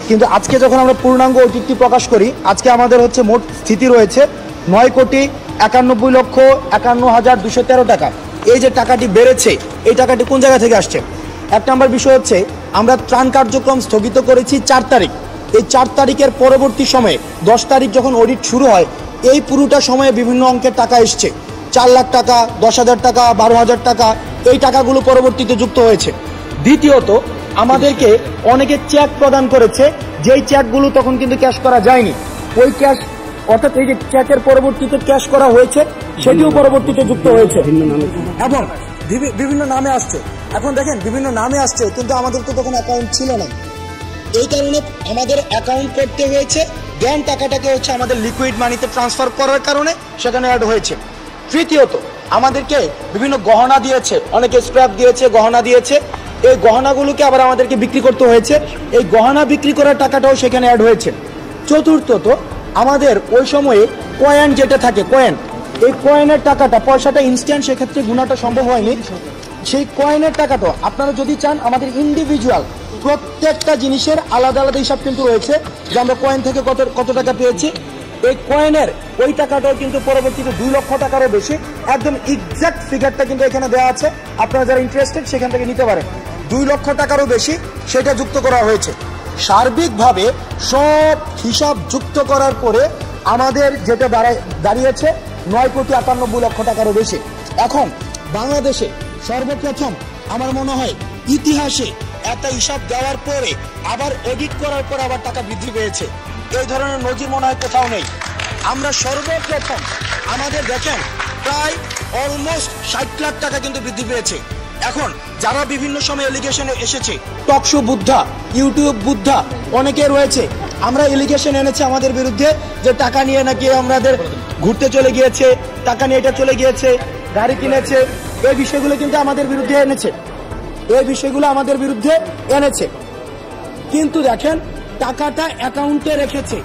কিন্তু আজকে যখন আমরা পূর্ণাঙ্গ অডিটটি প্রকাশ করি, আজকে আমাদের হচ্ছে মোট স্থিতি রয়েছে 9,91,51,213 টাকা। এই যে টাকাটি বেড়েছে, এই টাকাটি কোন জায়গা থেকে আসছে? এক নম্বর বিষয় হচ্ছে আমরা ত্রাণ কার্যক্রম স্থগিত করেছি 4 তারিখ। এই 4 তারিখের পরবর্তী সময়ে 10 তারিখ যখন অডিট শুরু হয়, এই পুরোটা সময়ে বিভিন্ন অঙ্কের টাকা এসছে। 4 লাখ টাকা, 10,000 টাকা, 12,000 টাকা, এই টাকাগুলো পরবর্তীতে যুক্ত হয়েছে। দ্বিতীয়ত, আমাদেরকে অনেকে চেক প্রদান করেছে, যেই চেকগুলো তখন কিন্তু ক্যাশ করা যায়নি। ওই ক্যাশ, অর্থাৎ এই যে চেকের পরবর্তীতে ক্যাশ করা হয়েছে, সেটিও পরবর্তীতে যুক্ত হয়েছে এবং বিভিন্ন নামে আসছে। এখন দেখেন, বিভিন্ন নামে আসছে, কিন্তু আমাদের তো তখন অ্যাকাউন্ট ছিল না। এই কারণে আমাদের অ্যাকাউন্ট করতে হয়েছে, দেন টাকাটাকে হচ্ছে আমাদের লিকুইড মানিতে ট্রান্সফার করার কারণে সেখানে অ্যাড হয়েছে। তৃতীয়ত, আমাদেরকে বিভিন্ন গহনা দিয়েছে, অনেকে স্ক্র্যাপ দিয়েছে, গহনা দিয়েছে। এই গহনাগুলোকে আবার আমাদেরকে বিক্রি করতে হয়েছে, এই গহনা বিক্রি করার টাকাটাও সেখানে অ্যাড হয়েছে। চতুর্থত, আমাদের ওই সময়ে কয়েন যেটা থাকে, কয়েন, এই কয়েনের টাকাটা, পয়সাটা ইনস্ট্যান্ট সেক্ষেত্রে গুণাটা সম্ভব হয়নি। সেই কয়েনের টাকাটা আপনারা যদি চান, আমাদের ইন্ডিভিজুয়াল প্রত্যেকটা জিনিসের আলাদা আলাদা হিসাব কিন্তু রয়েছে, যে আমরা কয়েন থেকে কত টাকা পেয়েছি। এই কয়েনের ওই টাকাটাও কিন্তু পরবর্তীতে 2 লক্ষ টাকারও বেশি, একদম এক্সাক্ট ফিগারটা কিন্তু এখানে দেওয়া আছে। আপনারা যারা ইন্টারেস্টেড সেখান থেকে নিতে পারেন। 2 লক্ষ টাকারও বেশি সেটা যুক্ত করা হয়েছে। সার্বিকভাবে সব হিসাব যুক্ত করার পরে আমাদের যেটা দাঁড়িয়েছে 9,91,00,000 টাকারও বেশি। এখন বাংলাদেশে সর্বপ্রথম আমার মনে হয় ইতিহাসে একটা হিসাব দেওয়ার পরে আবার অডিট করার পর আবার টাকা বৃদ্ধি পেয়েছে। এই ধরনের নজির মনে হয় কোথাও নেই। আমরা সর্বপ্রথম আমাদের দেখেন প্রায় অলমোস্ট 60 লাখ টাকা কিন্তু বৃদ্ধি পেয়েছে। এখন যারা বিভিন্ন সময় এলিগেশনে এসেছে, টকশো বুদ্ধা, ইউটিউব বুদ্ধা অনেকে রয়েছে, আমরা এলিগেশন এনেছে আমাদের বিরুদ্ধে যে টাকা নিয়ে নাকি আমাদের ঘুরতে চলে গিয়েছে, টাকা নিয়ে এটা চলে গিয়েছে, গাড়ি কিনেছে। এই বিষয়গুলো কিন্তু আমাদের বিরুদ্ধে এনেছে, কিন্তু দেখেন টাকাটা অ্যাকাউন্টে রেখেছে।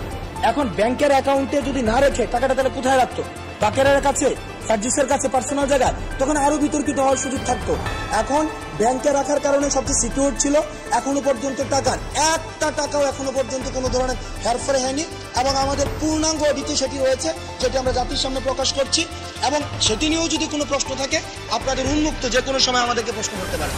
এখন ব্যাংকের অ্যাকাউন্টে যদি না রেখে টাকাটা তাহলে কোথায় রাখতো? বাকেরের কাছে, সার্জিসের কাছে, পার্সোনাল জায়গায়, তখন আরো বিতর্কিত হওয়ার সুযোগ থাকতো। এখন ব্যাংকে রাখার কারণে সবচেয়ে সিকিউর ছিল। এখনো পর্যন্ত টাকার একটা টাকাও এখনো পর্যন্ত কোনো ধরনের হেরফের হয়নি এবং আমাদের পূর্ণাঙ্গ অডিটে সেটি রয়েছে, যেটি আমরা জাতির সামনে প্রকাশ করছি। এবং সেটি নিয়েও যদি কোনো প্রশ্ন থাকে, আপনাদের উন্মুক্ত যে কোনো সময় আমাদেরকে প্রশ্ন করতে পারেন।